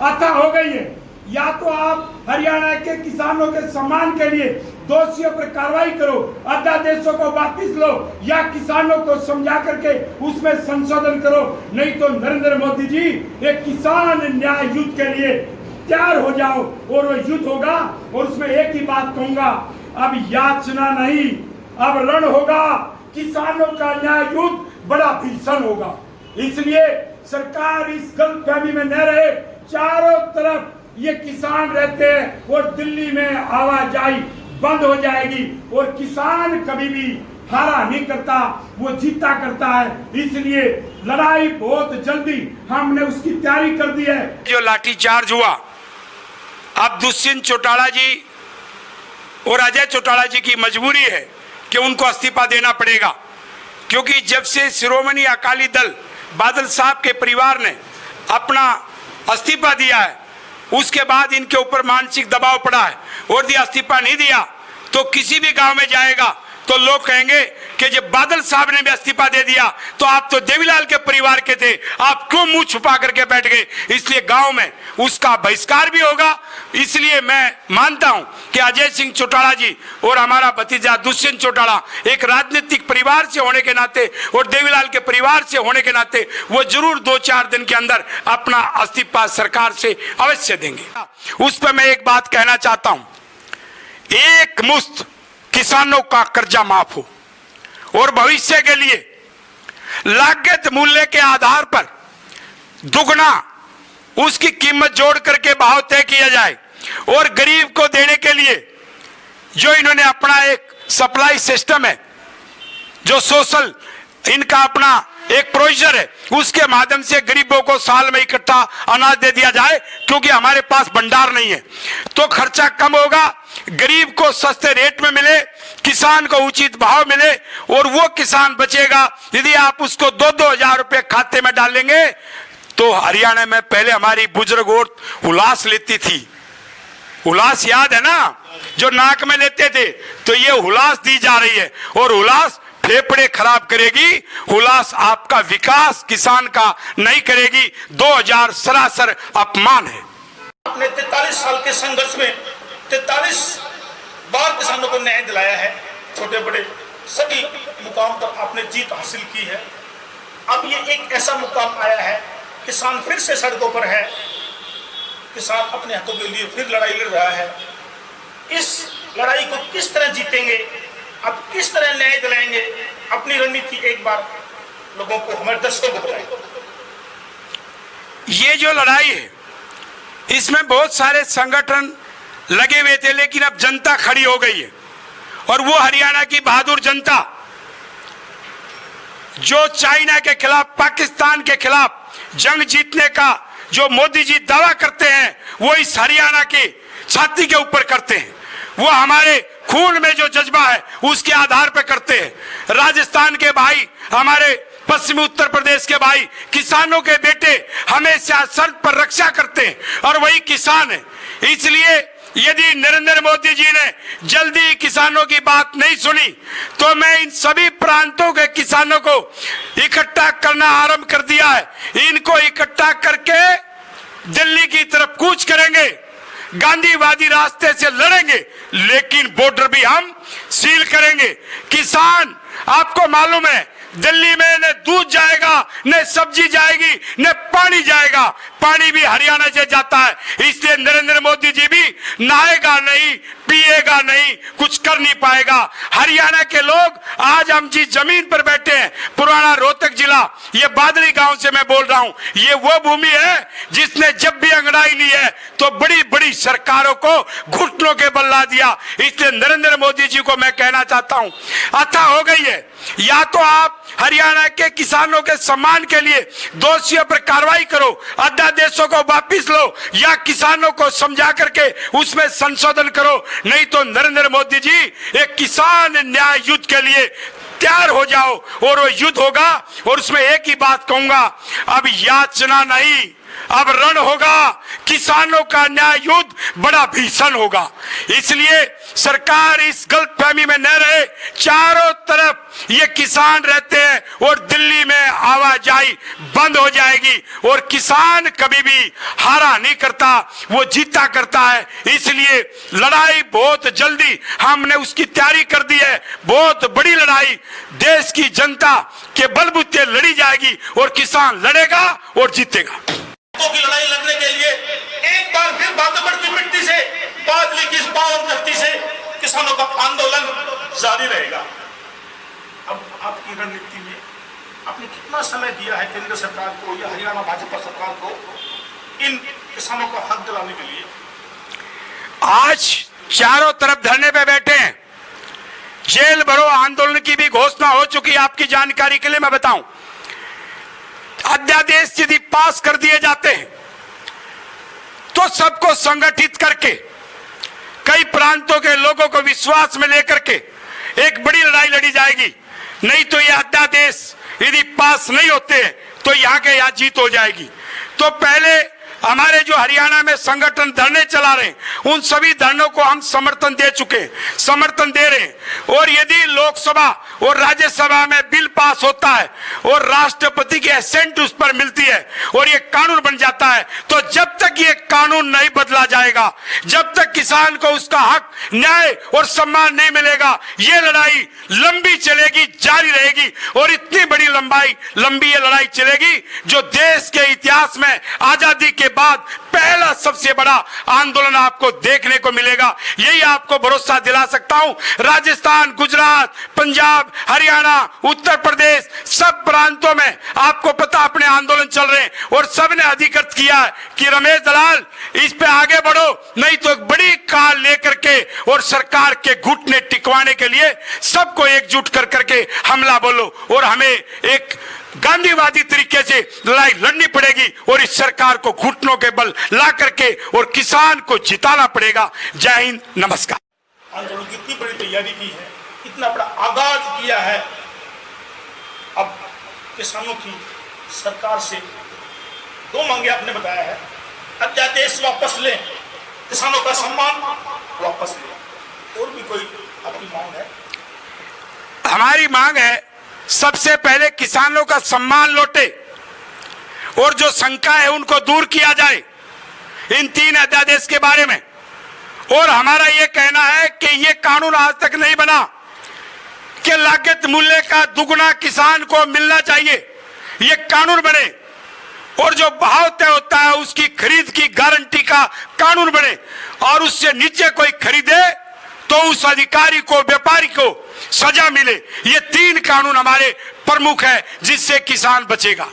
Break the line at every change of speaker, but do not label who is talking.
अतः हो गई है। या तो आप हरियाणा के किसानों के सम्मान के लिए दोषियों पर कार्रवाई करो, अध्यादेशों को वापस लो, या किसानों को समझा करके उसमें संशोधन करो। नहीं तो नरेंद्र मोदी जी एक किसान न्याय युद्ध के लिए तैयार हो जाओ, और वो युद्ध होगा। और उसमें एक ही बात कहूंगा, अब याचना नहीं, अब रण होगा। किसानों का न्याय युद्ध बड़ा भीषण होगा। इसलिए सरकार इस गलतफहमी में न रहे। चारों तरफ ये किसान रहते हैं और दिल्ली में आवाजाही बंद हो जाएगी, और किसान कभी भी हारा नहीं करता, वो जीता करता है। इसलिए लड़ाई बहुत जल्दी हमने उसकी तैयारी कर दी है।
जो लाठीचार्ज हुआ, अब दुष्यंत चौटाला जी और अजय चौटाला जी की मजबूरी है कि उनको इस्तीफा देना पड़ेगा, क्योंकि जब से शिरोमणि अकाली दल बादल साहब के परिवार ने अपना इस्तीफा दिया है, उसके बाद इनके ऊपर मानसिक दबाव पड़ा है। और यदि इस्तीफा नहीं दिया तो किसी भी गांव में जाएगा तो लोग कहेंगे कि जब बादल साहब ने भी इस्तीफा दे दिया तो आप तो देवीलाल के परिवार के थे, आप क्यों मुंह छुपा करके बैठ गए। इसलिए गांव में उसका बहिष्कार भी होगा। इसलिए मैं मानता हूं कि अजय सिंह चौटाला जी और हमारा भतीजा दुष्यंत चौटाला एक राजनीतिक परिवार से होने के नाते और देवीलाल के परिवार से होने के नाते वो जरूर 2-4 दिन के अंदर अपना इस्तीफा सरकार से अवश्य देंगे। उस पर मैं एक बात कहना चाहता हूं, एक मुश्त किसानों का कर्जा माफ हो और भविष्य के लिए लागत मूल्य के आधार पर दुगना उसकी कीमत जोड़ करके भाव तय किया जाए, और गरीब को देने के लिए जो इन्होंने अपना एक सप्लाई सिस्टम है, जो सोशल इनका अपना एक प्रोविजन है, उसके माध्यम से गरीबों को साल में इकट्ठा अनाज दे दिया जाए। क्योंकि हमारे पास भंडार नहीं है तो खर्चा कम होगा, गरीब को सस्ते रेट में मिले, किसान को उचित भाव मिले, और वो किसान बचेगा। यदि आप उसको 2-2 हजार रुपए खाते में डालेंगे तो हरियाणा में पहले हमारी बुजुर्ग औरत हुलास लेती थी, हुलास याद है ना, जो नाक में लेते थे, तो ये हुलास दी जा रही है, और हुलास फेफड़े खराब करेगी, हुलास आपका विकास किसान का नहीं करेगी। 2000 सरासर अपमान है।
आपने 43 साल के संघर्ष में 43 बार किसानों को न्याय दिलाया है, छोटे बड़े सभी मुकाम पर आपने जीत हासिल की है। अब ये एक ऐसा मुकाम आया है, किसान फिर से सड़कों पर है, किसान अपने हकों के लिए फिर लड़ाई लड़ रहा है। इस लड़ाई को किस तरह जीतेंगे, अब किस तरह न्याय दिलाएंगे, अपनी रणनीति एक बार लोगों को, हमारे दर्शकों को बताएं।
ये जो लड़ाई है इसमें बहुत सारे संगठन लगे हुए थे, लेकिन अब जनता खड़ी हो गई है, और वो हरियाणा की बहादुर जनता जो चाइना के खिलाफ, पाकिस्तान के खिलाफ जंग जीतने का जो मोदी जी दावा करते हैं, वो इस हरियाणा के छाती के ऊपर करते हैं। वो हमारे खून में जो जज्बा है उसके आधार पर करते हैं। राजस्थान के भाई, हमारे पश्चिमी उत्तर प्रदेश के भाई, किसानों के बेटे हमेशा शर्त पर रक्षा करते हैं, और वही किसान है। इसलिए यदि नरेंद्र मोदी जी ने जल्दी किसानों की बात नहीं सुनी तो मैं इन सभी प्रांतों के किसानों को इकट्ठा करना आरंभ कर दिया है। इनको इकट्ठा करके दिल्ली की तरफ कूच करेंगे, गांधीवादी रास्ते से लड़ेंगे, लेकिन बॉर्डर भी हम सील करेंगे। किसान, आपको मालूम है, दिल्ली में न दूध जाएगा, न सब्जी जाएगी, न पानी जाएगा, पानी भी हरियाणा से जाता है। इसलिए नरेंद्र मोदी जी भी नहाएगा नहीं, पिएगा नहीं, कुछ कर नहीं पाएगा। हरियाणा के लोग आज हम जिस जमीन पर बैठे हैं, पुराना रोहतक जिला, ये बादली गांव से मैं बोल रहा हूं, ये वो भूमि है जिसने जब भी अंगड़ाई ली है तो बड़ी बड़ी सरकारों को घुटनों के बल ला दिया। इसलिए नरेंद्र मोदी जी को मैं कहना चाहता हूं, अतः हो गई है, या तो आप हरियाणा के किसानों के सम्मान के लिए दोषियों पर कार्रवाई करो, अध्यादेशों को वापस लो, या किसानों को समझा करके उसमें संशोधन करो। नहीं तो नरेंद्र मोदी जी एक किसान न्याय युद्ध के लिए तैयार हो जाओ, और वो युद्ध होगा। और उसमें एक ही बात कहूंगा, अब याचना नहीं, अब रण होगा, किसानों का न्याय युद्ध बड़ा भीषण होगा। इसलिए सरकार इस गलतफहमी में न रहे, चारों तरफ ये किसान रहते हैं और दिल्ली में आवाजाही बंद हो जाएगी और किसान कभी भी हारा नहीं करता, वो जीता करता है। इसलिए लड़ाई बहुत जल्दी हमने उसकी तैयारी कर दी है। बहुत बड़ी लड़ाई देश की जनता के बलबूते लड़ी जाएगी और किसान लड़ेगा और जीतेगा।
की लड़ाई लड़ने के लिए एक बार फिर बागमती की मिट्टी से, बादली की इस पावन धरती से किसानों का आंदोलन जारी रहेगा। अब आपकी रणनीति में आपने कितना समय दिया है केंद्र सरकार को या हरियाणा भाजपा सरकार को इन किसानों का हक दिलाने के लिए?
आज चारों तरफ धरने पे बैठे हैं। जेल भरो आंदोलन की भी घोषणा हो चुकी है। आपकी जानकारी के लिए मैं बताऊं, अध्यादेश यदि पास कर दिए जाते हैं तो सबको संगठित करके कई प्रांतों के लोगों को विश्वास में लेकर के एक बड़ी लड़ाई लड़ी जाएगी। नहीं तो ये अध्यादेश यदि पास नहीं होते तो यहाँ के यहाँ जीत हो जाएगी। तो पहले हमारे जो हरियाणा में संगठन धरने चला रहे हैं उन सभी धरनों को हम समर्थन दे चुके हैं, समर्थन दे रहे हैं। और यदि लोकसभा और राज्यसभा में बिल पास होता है और राष्ट्रपति की असेंट उस पर मिलती है और ये कानून बन जाता है, तो जब तक ये कानून नहीं बदला जाएगा, जब तक किसान को उसका हक, न्याय और सम्मान नहीं मिलेगा, ये लड़ाई लंबी चलेगी, जारी रहेगी। और इतनी बड़ी लंबी ये लड़ाई चलेगी जो देश के इतिहास में आजादी के बाद पहला सबसे बड़ा आंदोलन आपको देखने को मिलेगा। यही आपको भरोसा दिला सकता हूं। राजस्थान, गुजरात, पंजाब, हरियाणा, उत्तर प्रदेश, सब प्रांतों में आपको पता अपने आंदोलन चल रहे हैं और सबने अधिकृत किया है कि रमेश दलाल इस पे आगे बढ़ो, नहीं तो एक बड़ी कार लेकर के और सरकार के घुटने टिकवाने के लिए सबको एकजुट कर करके हमला बोलो। और हमें एक गांधीवादी तरीके से लड़ाई लड़नी पड़ेगी और इस सरकार को घुटनों के बल ला करके और किसान को जिताना पड़ेगा। जय हिंद, नमस्कार।
आंदोलन की इतनी बड़ी तैयारी की है, इतना बड़ा आगाज किया है। अब किसानों की सरकार से दो मांगे आपने बताया है, अध्यादेश वापस लें, किसानों का सम्मान वापस लें, और भी कोई आपकी मांग है?
हमारी मांग है सबसे पहले किसानों का सम्मान लौटे और जो शंका है उनको दूर किया जाए इन 3 अध्यादेश के बारे में। और हमारा यह कहना है कि यह कानून आज तक नहीं बना कि लागत मूल्य का दुगुना किसान को मिलना चाहिए, यह कानून बने। और जो भाव तय होता है उसकी खरीद की गारंटी का कानून बने और उससे नीचे कोई खरीदे तो उस अधिकारी को, व्यापारी को सजा मिले। ये 3 कानून हमारे प्रमुख है जिससे किसान बचेगा।